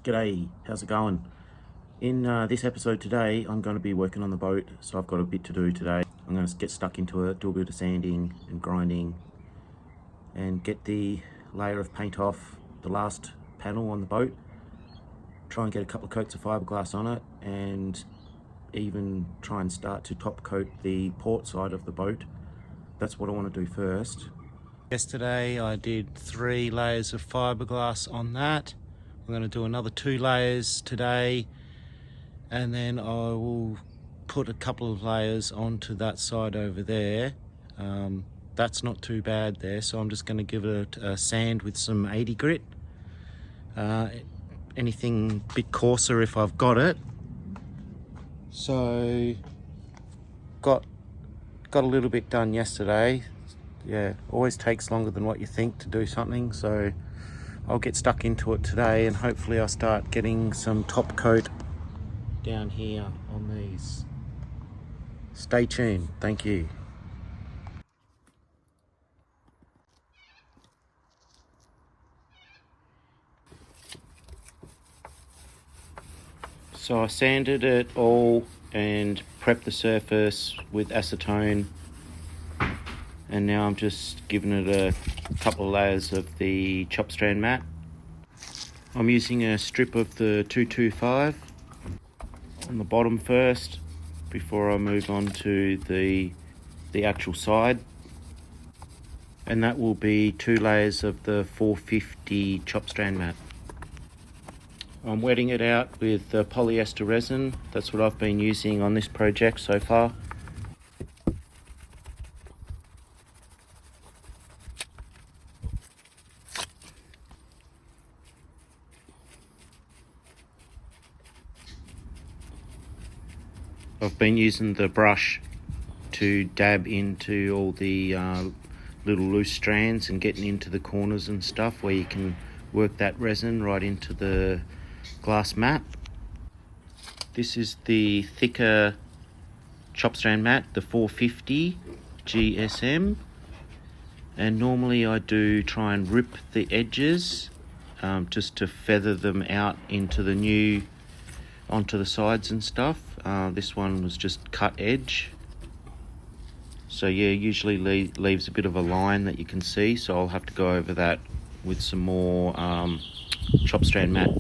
G'day, how's it going? In this episode today, I'm going to be working on the boat, so I've got a bit to do today. I'm going to get stuck into it, do a bit of sanding and grinding, and get the layer of paint off the last panel on the boat. Try and get a couple of coats of fiberglass on it, and even try and start to top coat the port side of the boat. That's what I want to do first. Yesterday I did 3 layers of fiberglass on that. I'm going to do another 2 layers today, and then I will put a couple of layers onto that side over there. That's not too bad there, so I'm just going to give it a sand with some 80 grit. Anything a bit coarser if I've got it. So got a little bit done yesterday. Yeah, always takes longer than what you think to do something, so I'll get stuck into it today, and hopefully I'll start getting some top coat down here on these. Stay tuned. Thank you. So I sanded it all and prepped the surface with acetone, and now I'm just giving it a couple of layers of the chop strand mat. I'm using a strip of the 225 on the bottom first before I move on to the actual side, and that will be 2 layers of the 450 chop strand mat. I'm wetting it out with polyester resin. That's what I've been using on this project so far. I've been using the brush to dab into all the little loose strands and getting into the corners and stuff where you can work that resin right into the glass mat. This is the thicker chop strand mat, the 450 GSM, and normally I do try and rip the edges just to feather them out into the new onto the sides and stuff. This one was just cut edge, so yeah, usually leaves a bit of a line that you can see, so I'll have to go over that with some more chop strand mat.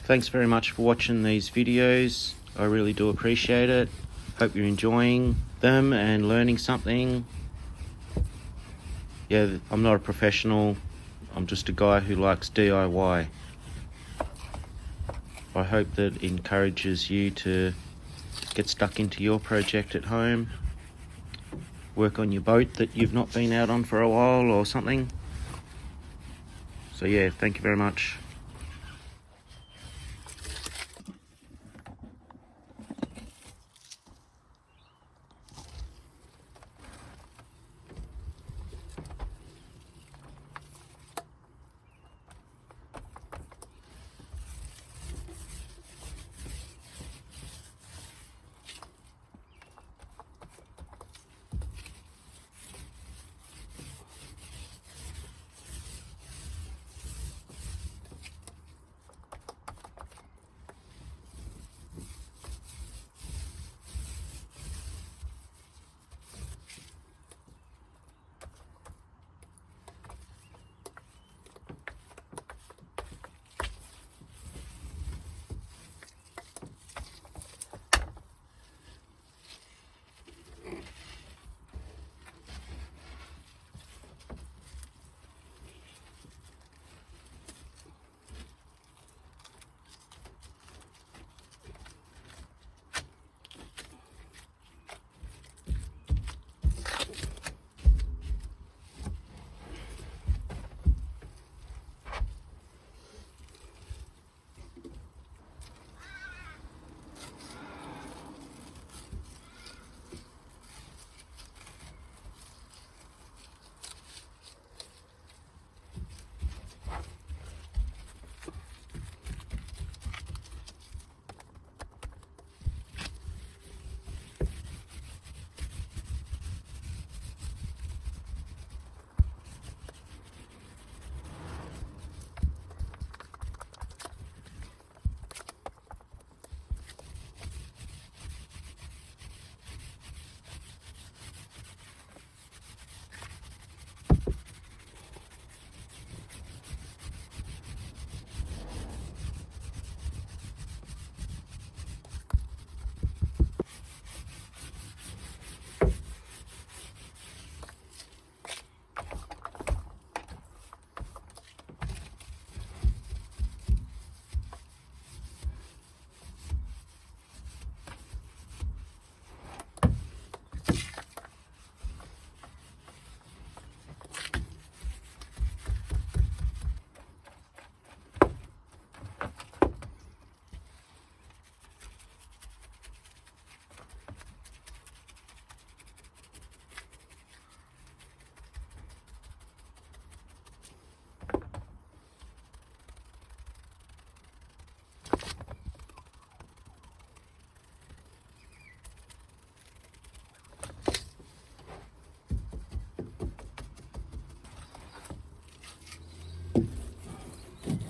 Thanks very much for watching these videos. I really do appreciate it. Hope you're enjoying them and learning something. Yeah, I'm not a professional. I'm just a guy who likes DIY. I hope that encourages you to get stuck into your project at home, work on your boat that you've not been out on for a while or something. So yeah, thank you very much.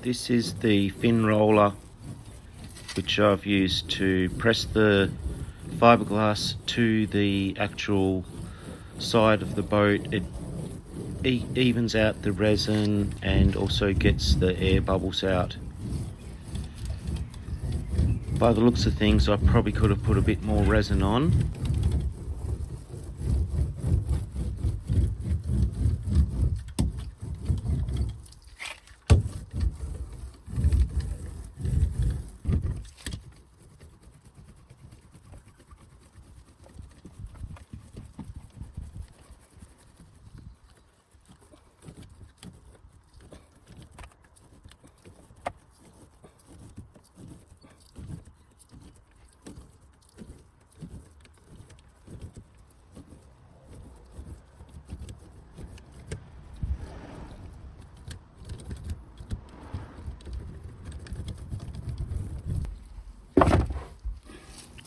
This is the fin roller which I've used to press the fiberglass to the actual side of the boat. It evens out the resin and also gets the air bubbles out. By the looks of things, I probably could have put a bit more resin on.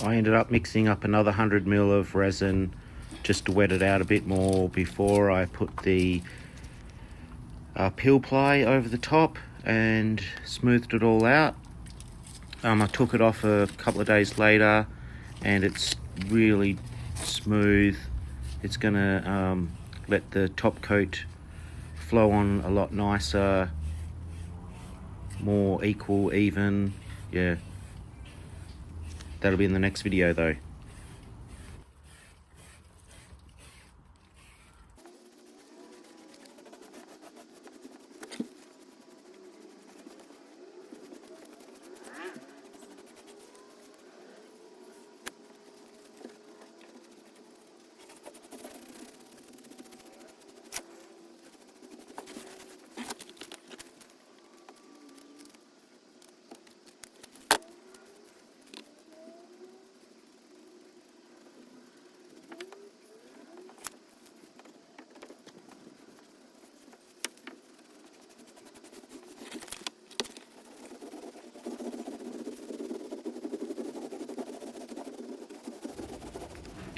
I ended up mixing up another 100 ml of resin just to wet it out a bit more before I put the peel ply over the top and smoothed it all out. I took it off a couple of days later and it's really smooth. It's gonna let the top coat flow on a lot nicer, more equal, even. Yeah, that'll be in the next video though.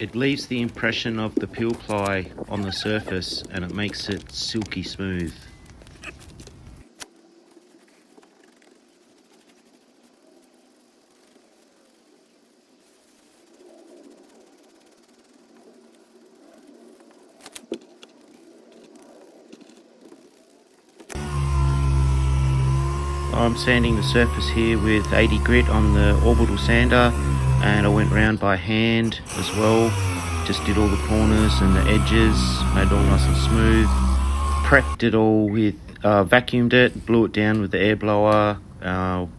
It leaves the impression of the peel ply on the surface and it makes it silky smooth. I'm sanding the surface here with 80 grit on the orbital sander, and I went round by hand as well. Just did all the corners and the edges, made it all nice and smooth. Prepped it all with, vacuumed it, blew it down with the air blower,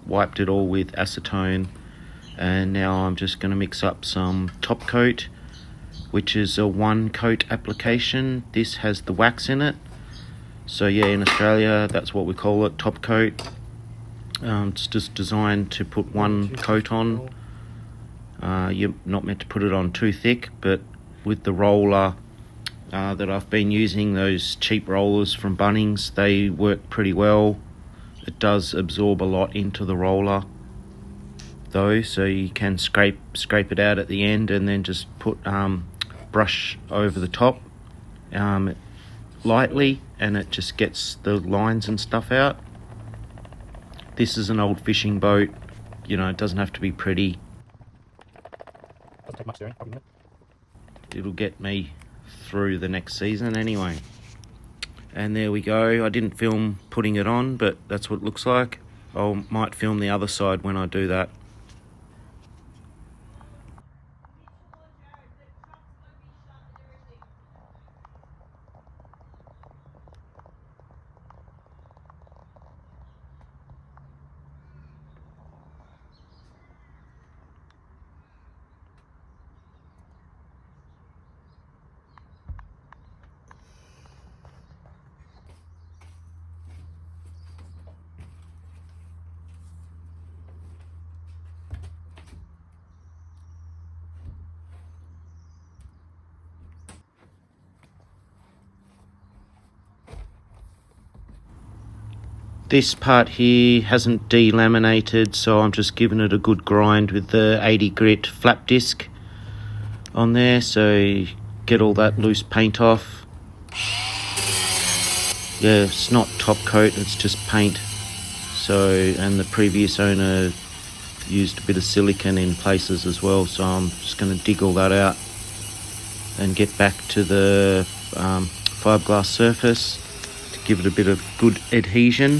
wiped it all with acetone, and now I'm just going to mix up some top coat, which is a 1 coat application. This has the wax in it, so yeah, in Australia that's what we call it, top coat. It's just designed to put 1 coat on. You're not meant to put it on too thick, but with the roller that I've been using, those cheap rollers from Bunnings, they work pretty well. It does absorb a lot into the roller though, so you can scrape it out at the end and then just put brush over the top lightly, and it just gets the lines and stuff out. This is an old fishing boat, you know, it doesn't have to be pretty. Doesn't take much doing, probably. It'll get me through the next season anyway. And there we go. I didn't film putting it on, but that's what it looks like. I might film the other side when I do that. This part here hasn't delaminated, so I'm just giving it a good grind with the 80 grit flap disc on there, so get all that loose paint off. Yeah, it's not top coat, it's just paint. So, and the previous owner used a bit of silicone in places as well, so I'm just going to dig all that out and get back to the fiberglass surface to give it a bit of good adhesion.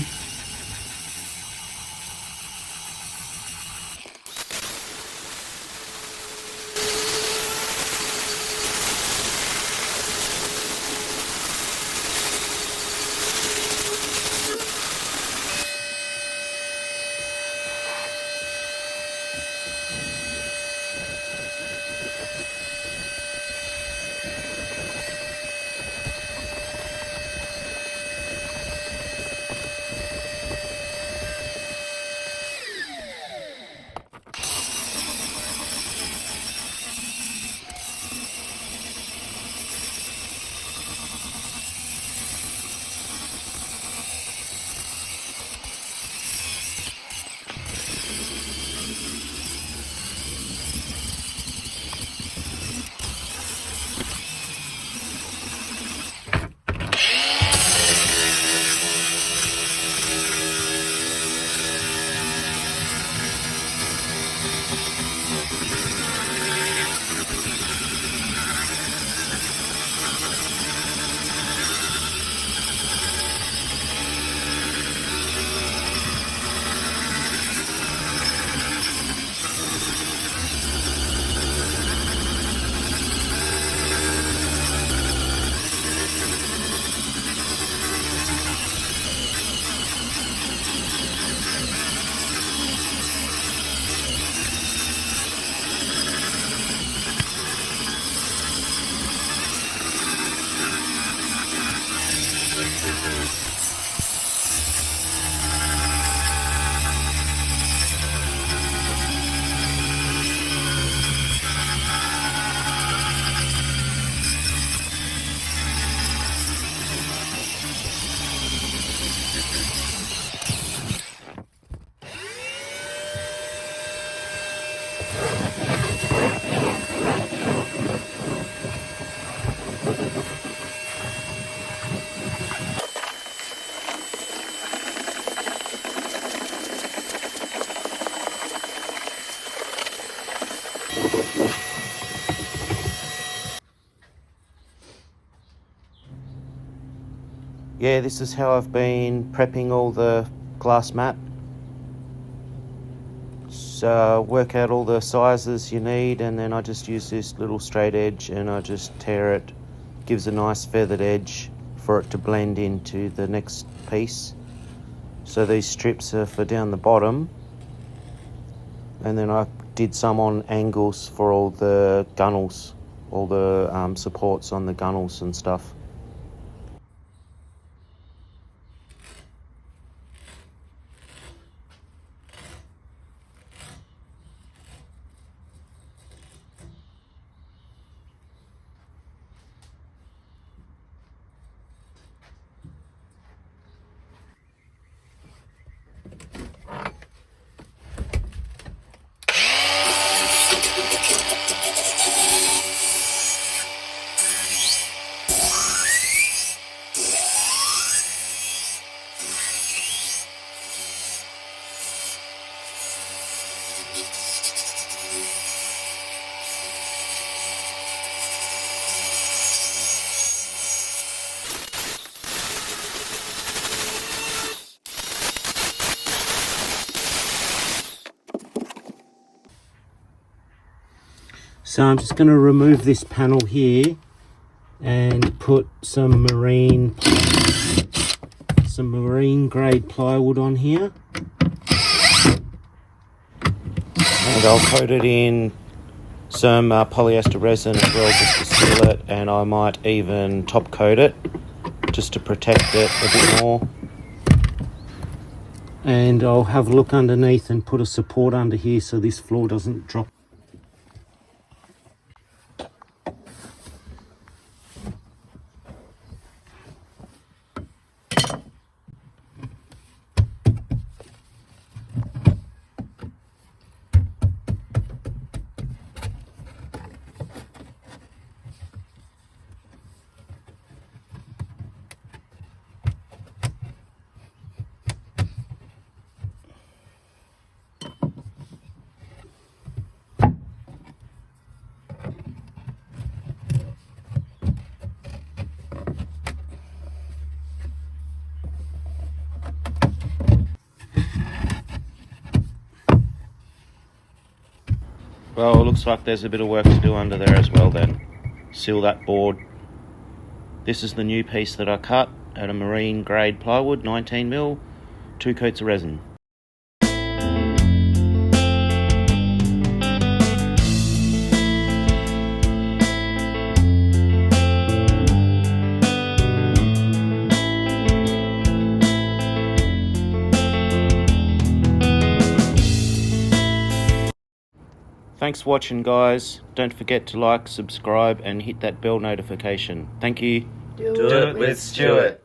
yeah, this is how I've been prepping all the glass mat. So work out all the sizes you need, and then I just use this little straight edge and I just tear it. Gives a nice feathered edge for it to blend into the next piece. So these strips are for down the bottom, and then I did some on angles for all the gunnels, all the supports on the gunnels and stuff. So I'm just going to remove this panel here and put some marine grade plywood on here, and I'll coat it in some polyester resin as well, just to seal it, and I might even top coat it just to protect it a bit more. And I'll have a look underneath and put a support under here so this floor doesn't drop. Well, it looks like there's a bit of work to do under there as well then. Seal that board. This is the new piece that I cut out of marine grade plywood, 19mm, 2 coats of resin. Thanks for watching, guys. Don't forget to like, subscribe and hit that bell notification. Thank you. Do it with Stuart.